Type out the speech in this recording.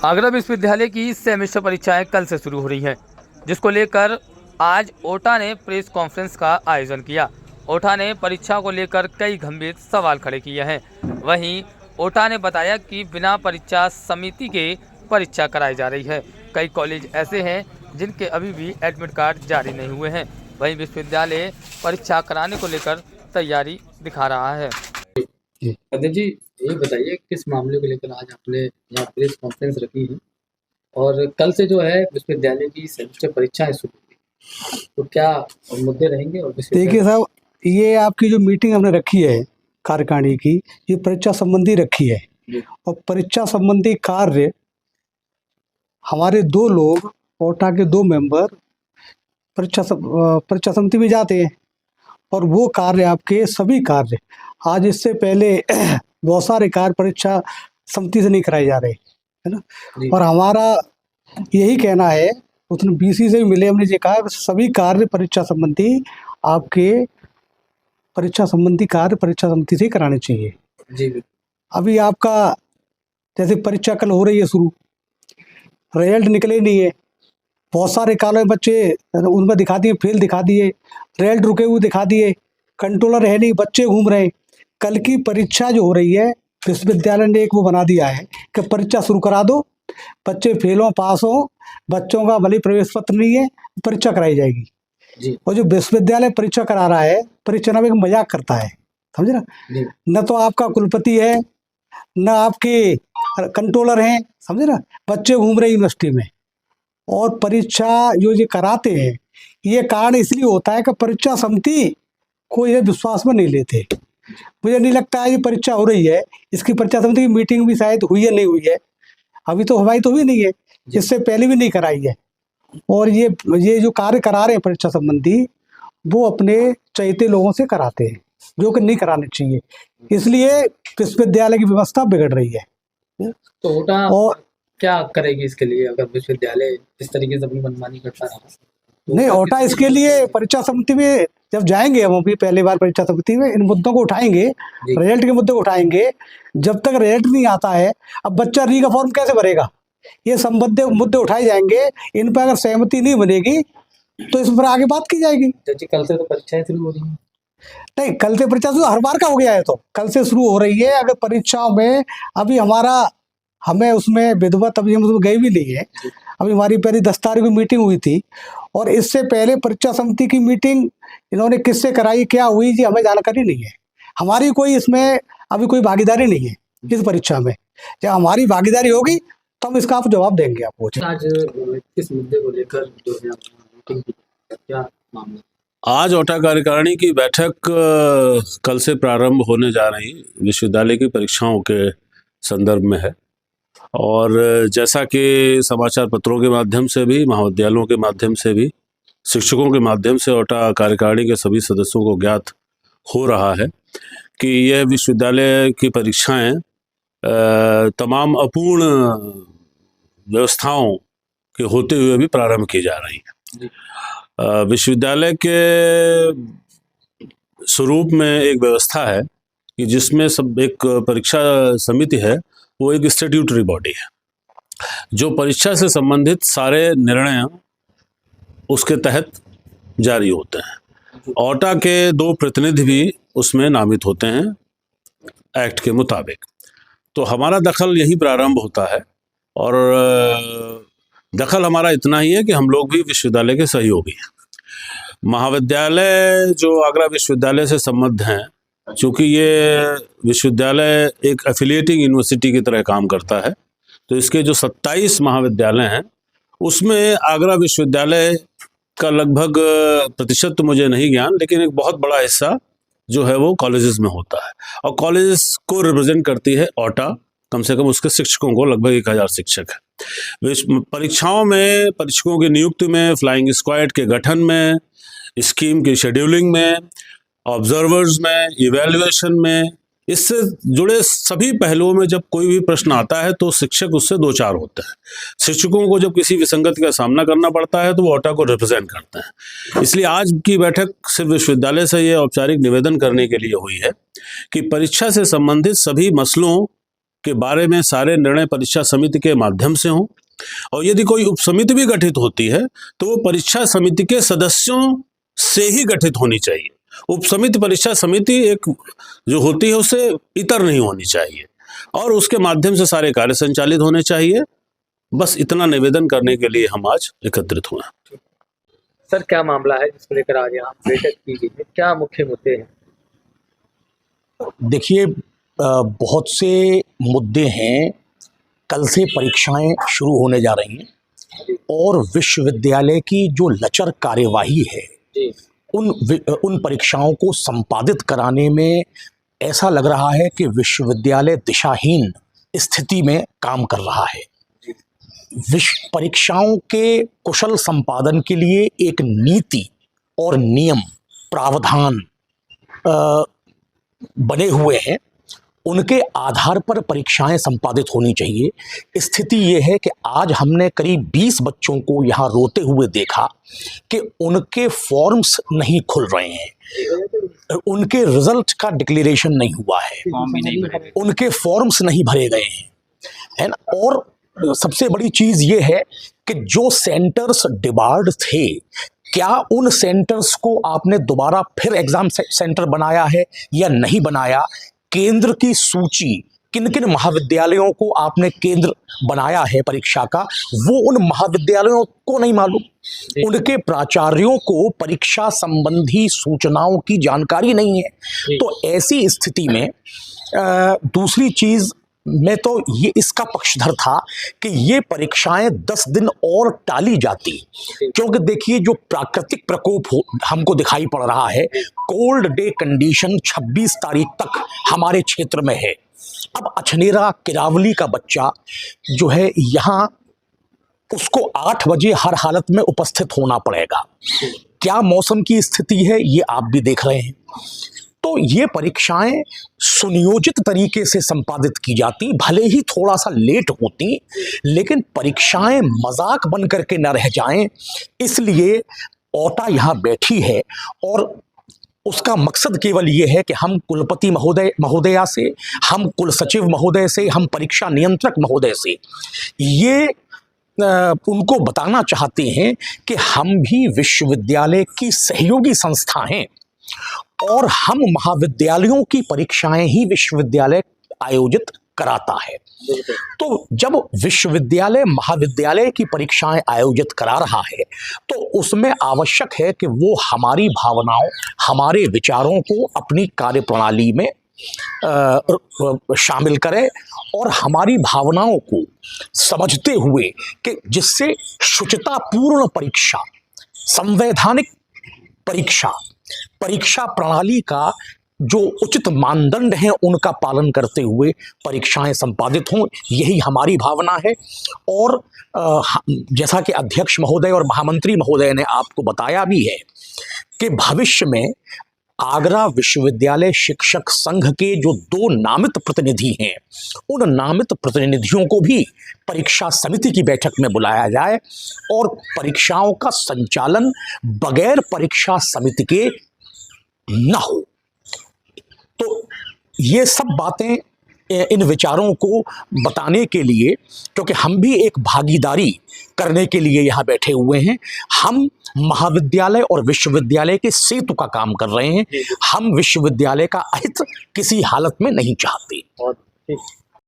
आगरा विश्वविद्यालय की सेमेस्टर परीक्षाएं कल से शुरू हो रही हैं, जिसको लेकर आज ओटा ने प्रेस कॉन्फ्रेंस का आयोजन किया। ओटा ने परीक्षा को लेकर कई गंभीर सवाल खड़े किए हैं। वहीं ओटा ने बताया कि बिना परीक्षा समिति के परीक्षा कराई जा रही है। कई कॉलेज ऐसे हैं जिनके अभी भी एडमिट कार्ड जारी नहीं हुए हैं। वहीं विश्वविद्यालय परीक्षा कराने को लेकर तैयारी दिखा रहा है। अध्यक्ष जी, ये बताइए किस मामले को लेकर आज आपने यहाँ प्रेस कॉन्फ्रेंस रखी है और कल से जो है विश्वविद्यालय की सेमेस्टर परीक्षाएं शुरू होगी, तो क्या मुद्दे रहेंगे? और देखिए साहब, ये आपकी जो मीटिंग हमने रखी है कार्यकारिणी की, ये परीक्षा संबंधी रखी है। और परीक्षा संबंधी कार्य हमारे 2 लोग, ओटा के 2 मेंबर परीक्षा समिति में जाते हैं और वो कार्य आपके सभी कार्य आज इससे पहले बहुत सारे कार्य परीक्षा समिति से नहीं कराए जा रहे, है ना। और हमारा यही कहना है, उसने बीसी से भी मिले, हमने ये कहा सभी कार्य परीक्षा संबंधी आपके परीक्षा संबंधी कार्य परीक्षा समिति से कराने चाहिए। जी। अभी आपका जैसे परीक्षा कल हो रही है शुरू, रिजल्ट निकले नहीं है, बहुत सारे कॉलेज में बच्चे उनमें दिखा दिए फेल, दिखा दिए रिजल्ट रुके हुए दिखा दिए, कंट्रोलर है नहीं, बच्चे घूम रहे हैं। कल की परीक्षा जो हो रही है, विश्वविद्यालय ने एक वो बना दिया है कि परीक्षा शुरू करा दो, बच्चे फेल हो पास हो, बच्चों का भले प्रवेश पत्र नहीं है, परीक्षा कराई जाएगी जी। और जो विश्वविद्यालय परीक्षा करा रहा है, परीक्षा में एक मजाक करता है, समझे ना। न तो आपका कुलपति है, न आपके कंट्रोलर हैं, समझे ना, बच्चे घूम रहे यूनिवर्सिटी में। और परीक्षा जो ये कराते हैं, ये कारण इसलिए होता है कि परीक्षा समिति को ये विश्वास में नहीं लेते। मुझे नहीं लगता है ये परीक्षा हो रही है, इसकी परीक्षा समिति की मीटिंग भी शायद हुई है, नहीं हुई है अभी तो, हमारी तो हुई नहीं है, इससे पहले भी नहीं कराई है। और ये जो कार्य करा रहे हैं परीक्षा संबंधी, वो अपने चहेते लोगों से कराते हैं, जो कि नहीं कराने चाहिए। इसलिए विश्वविद्यालय की व्यवस्था बिगड़ रही है। तो ओटा और क्या करेगी इसके लिए, अगर विश्वविद्यालय इस तरीके से अपनी मनमानी करता रहा? नहीं, ओटा इसके लिए परीक्षा समिति में जब जाएंगे, हम अभी पहली बार परीक्षा समिति में इन मुद्दों को उठाएंगे, रिजल्ट के मुद्दे को उठाएंगे। जब तक रिजल्ट नहीं आता है, अब बच्चा री का फॉर्म कैसे भरेगा, ये संबंधित मुद्दे उठाए जाएंगे। इन पर अगर सहमति नहीं बनेगी तो इस पर आगे बात की जाएगी। जी, कल से तो परीक्षाएं शुरू हो रही हैं। नहीं, कल से परीक्षा शुरू हर बार का हो गया है, तो कल से शुरू हो रही है। अगर परीक्षाओं में अभी हमें उसमें विधिवत अभी हम गए भी नहीं है। अभी हमारी पहली 10 तारीख को मीटिंग हुई थी और इससे पहले परीक्षा समिति की मीटिंग इन्होंने किससे कराई, क्या हुई जी, हमें जानकारी नहीं है। हमारी कोई इसमें अभी कोई भागीदारी नहीं है इस परीक्षा में। जब हमारी भागीदारी होगी तो हम इसका आप जवाब देंगे आपको। आज किस मुद्दे को लेकर जो है मीटिंग की, क्या मामला? आज ओटा कार्यकारिणी की बैठक कल से प्रारंभ होने जा रही विश्वविद्यालय की परीक्षाओं के संदर्भ में है। और जैसा कि समाचार पत्रों के माध्यम से भी, महाविद्यालयों के माध्यम से भी, शिक्षकों के माध्यम से ओटा कार्यकारिणी के सभी सदस्यों को ज्ञात हो रहा है कि यह विश्वविद्यालय की परीक्षाएं तमाम अपूर्ण व्यवस्थाओं के होते हुए भी प्रारंभ की जा रही हैं। विश्वविद्यालय के स्वरूप में एक व्यवस्था है कि जिसमें सब एक परीक्षा समिति है, वो एक स्टैट्यूटरी बॉडी है जो परीक्षा से संबंधित सारे निर्णय उसके तहत जारी होते हैं। ओटा के 2 प्रतिनिधि भी उसमें नामित होते हैं एक्ट के मुताबिक। तो हमारा दखल यही प्रारंभ होता है और दखल हमारा इतना ही है कि हम लोग भी विश्वविद्यालय के सहयोगी हैं। महाविद्यालय जो आगरा विश्वविद्यालय से संबद्ध हैं, चूँकि ये विश्वविद्यालय एक एफिलिएटिंग यूनिवर्सिटी की तरह काम करता है, तो इसके जो 27 महाविद्यालय हैं उसमें आगरा विश्वविद्यालय का लगभग प्रतिशत तो मुझे नहीं ज्ञान, लेकिन एक बहुत बड़ा हिस्सा जो है वो कॉलेजेस में होता है। और कॉलेजेस को रिप्रेजेंट करती है ओटा, कम से कम उसके शिक्षकों को लगभग 1000 शिक्षक है। परीक्षाओं में, परीक्षकों की नियुक्ति में, फ्लाइंग स्क्वाड के गठन में, स्कीम की शेड्यूलिंग में, ऑब्जर्वर्स में, इवैल्यूएशन में, इससे जुड़े सभी पहलुओं में जब कोई भी प्रश्न आता है तो शिक्षक उससे 2-4 होते हैं। शिक्षकों को जब किसी विसंगति का सामना करना पड़ता है तो वो ओटा को रिप्रेजेंट करते हैं। इसलिए आज की बैठक सिर्फ विश्वविद्यालय से ये औपचारिक निवेदन करने के लिए हुई है कि परीक्षा से संबंधित सभी मसलों के बारे में सारे निर्णय परीक्षा समिति के माध्यम से हों, और यदि कोई उपसमिति भी गठित होती है तो वो परीक्षा समिति के सदस्यों से ही गठित होनी चाहिए। उपसमिति परीक्षा समिति एक जो होती है उससे इतर नहीं होनी चाहिए, और उसके माध्यम से सारे कार्य संचालित होने चाहिए। बस इतना निवेदन करने के लिए हम आज एकत्रित हुए हैं। सर, क्या मामला है जिसको लेकर आज यहाँ बैठक की गई है? क्या मुख्य मुद्दे हैं? देखिए, बहुत से मुद्दे हैं। कल से परीक्षाएं शुरू होने जा रही हैं और विश्वविद्यालय की जो लचर कार्यवाही है जी। उन परीक्षाओं को संपादित कराने में ऐसा लग रहा है कि विश्वविद्यालय दिशाहीन स्थिति में काम कर रहा है। विश्व परीक्षाओं के कुशल संपादन के लिए एक नीति और नियम प्रावधान बने हुए हैं, उनके आधार पर परीक्षाएं संपादित होनी चाहिए। स्थिति ये है कि आज हमने करीब 20 बच्चों को यहाँ रोते हुए देखा कि उनके फॉर्म्स नहीं खुल रहे हैं, उनके रिजल्ट का डिक्लेरेशन नहीं हुआ है, उनके फॉर्म्स नहीं भरे गए हैं, है ना। और सबसे बड़ी चीज़ ये है कि जो सेंटर्स डिबार्ड थे, क्या उन सेंटर्स को आपने दोबारा फिर एग्ज़ाम सेंटर बनाया है या नहीं बनाया? केंद्र की सूची, किन किन महाविद्यालयों को आपने केंद्र बनाया है परीक्षा का, वो उन महाविद्यालयों को नहीं मालूम। उनके प्राचार्यों को परीक्षा संबंधी सूचनाओं की जानकारी नहीं है। तो ऐसी स्थिति में दूसरी चीज़, मैं तो ये इसका पक्षधर था कि ये परीक्षाएं 10 दिन और टाली जाती, क्योंकि देखिए जो प्राकृतिक प्रकोप हमको दिखाई पड़ रहा है, कोल्ड डे कंडीशन 26 तारीख तक हमारे क्षेत्र में है। अब अछनेरा किरावली का बच्चा जो है यहाँ, उसको 8 बजे हर हालत में उपस्थित होना पड़ेगा। क्या मौसम की स्थिति है ये आप भी देख रहे हैं। तो ये परीक्षाएं सुनियोजित तरीके से संपादित की जाती, भले ही थोड़ा सा लेट होती, लेकिन परीक्षाएं मजाक बन करके न रह जाएं, इसलिए ओटा यहाँ बैठी है और उसका मकसद केवल ये है कि हम कुलपति महोदया से, हम कुल सचिव महोदय से, हम परीक्षा नियंत्रक महोदय से ये उनको बताना चाहते हैं कि हम भी विश्वविद्यालय की सहयोगी संस्था हैं और हम महाविद्यालयों की परीक्षाएं ही विश्वविद्यालय आयोजित कराता है। तो जब विश्वविद्यालय महाविद्यालय की परीक्षाएं आयोजित करा रहा है तो उसमें आवश्यक है कि वो हमारी भावनाओं, हमारे विचारों को अपनी कार्यप्रणाली में शामिल करे और हमारी भावनाओं को समझते हुए कि जिससे शुचितापूर्ण परीक्षा, संवैधानिक परीक्षा प्रणाली का जो उचित मानदंड हैं उनका पालन करते हुए परीक्षाएं संपादित हों, यही हमारी भावना है। और जैसा कि अध्यक्ष महोदय और महामंत्री महोदय ने आपको बताया भी है कि भविष्य में आगरा विश्वविद्यालय शिक्षक संघ के जो 2 नामित प्रतिनिधि हैं, उन नामित प्रतिनिधियों को भी परीक्षा समिति की बैठक में बुलाया जाए और परीक्षाओं का संचालन बगैर परीक्षा समिति के न हो। तो ये सब बातें, इन विचारों को बताने के लिए, क्योंकि हम भी एक भागीदारी करने के लिए यहाँ बैठे हुए हैं, हम महाविद्यालय और विश्वविद्यालय के सेतु का काम कर रहे हैं। हम विश्वविद्यालय का अहित किसी हालत में नहीं चाहते।